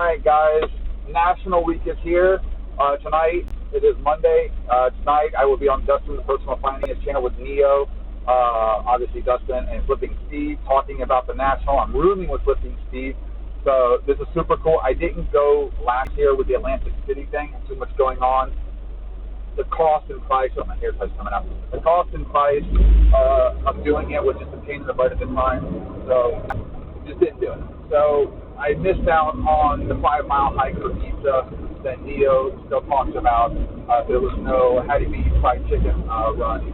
Alright guys, National Week is here. Tonight, it is Monday. Tonight I will be on Dustins' Personal Finance channel with Neo, obviously Dustin, and Flipping Steve, talking about the National. I'm rooming with Flipping Steve, so this is super cool. I didn't go last year with the Atlantic City thing, too much going on. The cost and price, oh my hair's coming out. The cost and price of doing it was just a pain in the butt at the time, so just didn't do it. So I missed out on the 5-mile hike for pizza that Neo still talks about. There was no Hattie B fried chicken run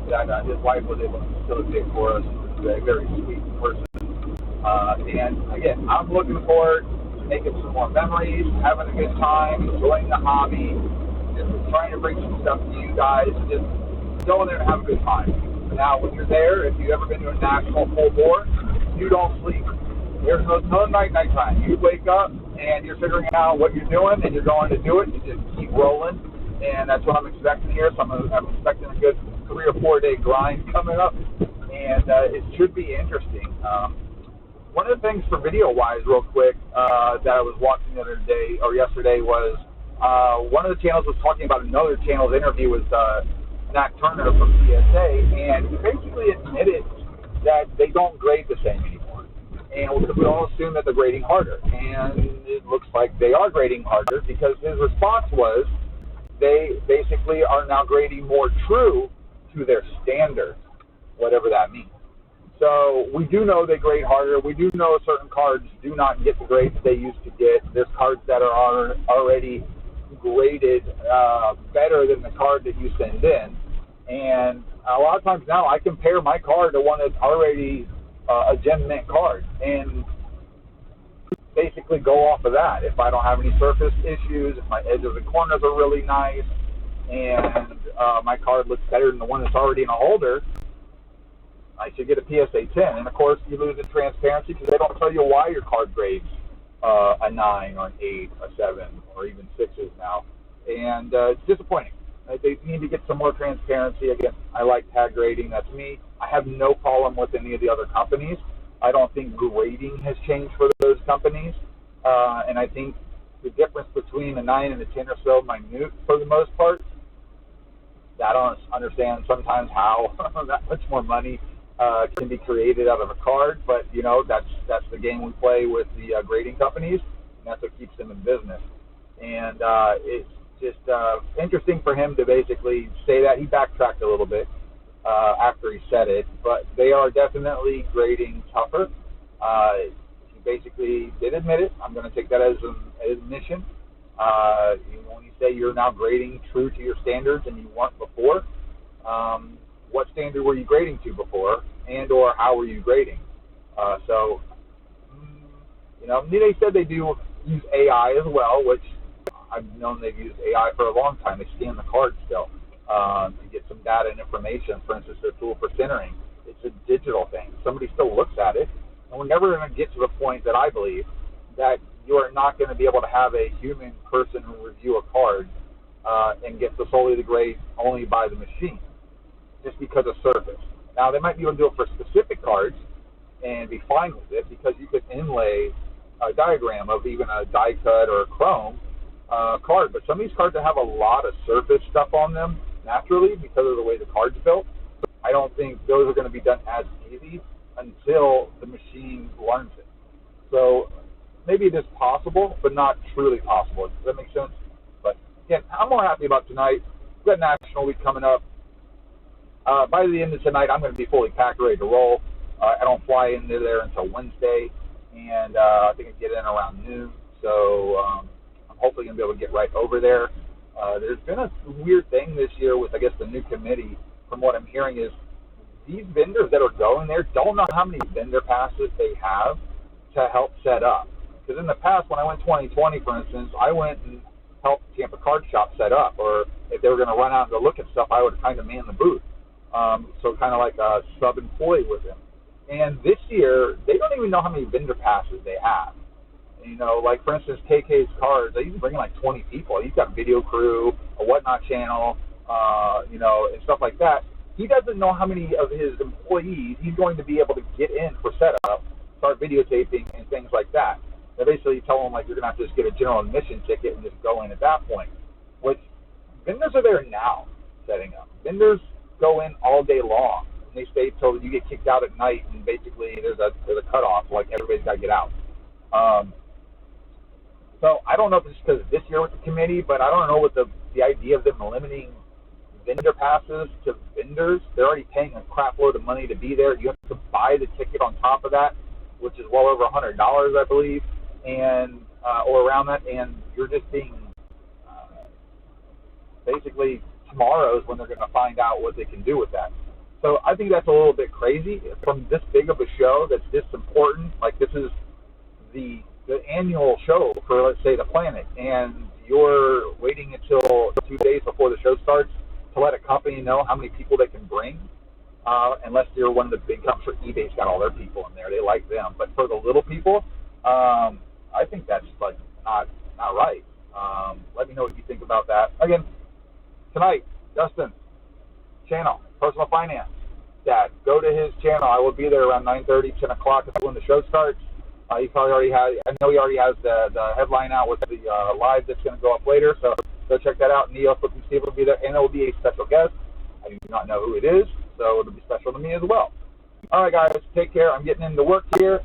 that his wife was able to facilitate for us. She's a very sweet person. And again, I'm looking forward to making some more memories, having a good time, enjoying the hobby, just trying to bring some stuff to you guys, just going there to have a good time. Now, when you're there, if you've ever been to a national full bore, you don't sleep. There's no night time. You wake up and you're figuring out what you're doing and you're going to do it. You just keep rolling, and that's what I'm expecting here. So I'm expecting a good 3 or 4 day grind coming up, and it should be interesting. One of the things for video-wise, real quick, that I was watching the other day or yesterday was one of the channels was talking about another channel's interview with Nat Turner from PSA, and he basically admitted that they don't grade the same anymore. And we all assume that they're grading harder. And it looks like they are grading harder, because his response was they basically are now grading more true to their standards, whatever that means. So we do know they grade harder. We do know certain cards do not get the grades they used to get. There's cards that are already graded better than the card that you send in. And a lot of times now I compare my card to one that's already a Gem Mint card, and basically go off of that. If I don't have any surface issues, if my edges and corners are really nice, and my card looks better than the one that's already in a holder, I should get a PSA 10. And of course, you lose the transparency because they don't tell you why your card grades a 9 or an 8, a 7, or even 6s now, and it's disappointing. They need to get some more transparency. Again, I like tag grading. That's me. I have no problem with any of the other companies. I don't think grading has changed for those companies. And I think the difference between a 9 and a 10 or so minute for the most part. I don't understand sometimes how that much more money can be created out of a card. But, you know, that's the game we play with the grading companies, and that's what keeps them in business. And it's just interesting for him to basically say that. He backtracked a little bit after he said it, but they are definitely grading tougher. He basically did admit it. I'm going to take that as an admission. When you say you're now grading true to your standards and you weren't before, what standard were you grading to before, and or how were you grading? So, you know, they said they do use AI as well, which I've known they've used AI for a long time. They scan the cards still to get some data and information. For instance, their tool for centering, it's a digital thing. Somebody still looks at it, and we're never going to get to the point that I believe that you are not going to be able to have a human person review a card and get solely the grade only by the machine, just because of surface. Now, they might be able to do it for specific cards and be fine with it, because you could inlay a diagram of even a die cut or a chrome card. But some of these cards that have a lot of surface stuff on them naturally because of the way the card's built, I don't think those are going to be done as easy until the machine learns it. So maybe it is possible, but not truly possible. Does that make sense? But again, I'm more happy about tonight. We've got National Week coming up. By the end of tonight, I'm going to be fully packed, ready to roll. I don't fly into there until Wednesday, and I think I get in around noon. So I'm hopefully going to be able to get right over there. There's been a weird thing this year with, I guess, the new committee. From what I'm hearing is these vendors that are going there don't know how many vendor passes they have to help set up. Because in the past, when I went 2020, for instance, I went and helped Tampa Card Shop set up. Or if they were going to run out and go look at stuff, I would kind of man the booth. So kind of like a sub-employee with them. And this year, they don't even know how many vendor passes they have. You know, like, for instance, KK's Cards, they usually bring in like 20 people. He's got a video crew, a whatnot channel, you know, and stuff like that. He doesn't know how many of his employees he's going to be able to get in for setup, start videotaping, and things like that. They basically tell them, like, you're going to have to just get a general admission ticket and just go in at that point. Which, vendors are there now setting up. Vendors go in all day long. And they stay till you get kicked out at night, and basically there's a cutoff, like everybody's got to get out. Um, so I don't know if it's because this year with the committee, but I don't know what the idea of them limiting vendor passes to vendors. They're already paying a crap load of money to be there. You have to buy the ticket on top of that, which is well over $100, I believe, and or around that. And you're just being basically tomorrow is when they're going to find out what they can do with that. So I think that's a little bit crazy from this big of a show that's this important. Like, this is the annual show for, let's say, the planet, and you're waiting until 2 days before the show starts to let a company know how many people they can bring, unless you're one of the big companies. For eBay's got all their people in there. They like them. But for the little people, I think that's, like, not right. Let me know what you think about that. Again, tonight, Dustin, channel, Personal Finance. Dad, go to his channel. I will be there around 9:30, 10 o'clock when the show starts. He probably already has, I know he already has the headline out with the live that's going to go up later, so go check that out. Neo Flipping Steve will be there, and it will be a special guest. I do not know who it is, so it'll be special to me as well. All right, guys, take care. I'm getting into work here.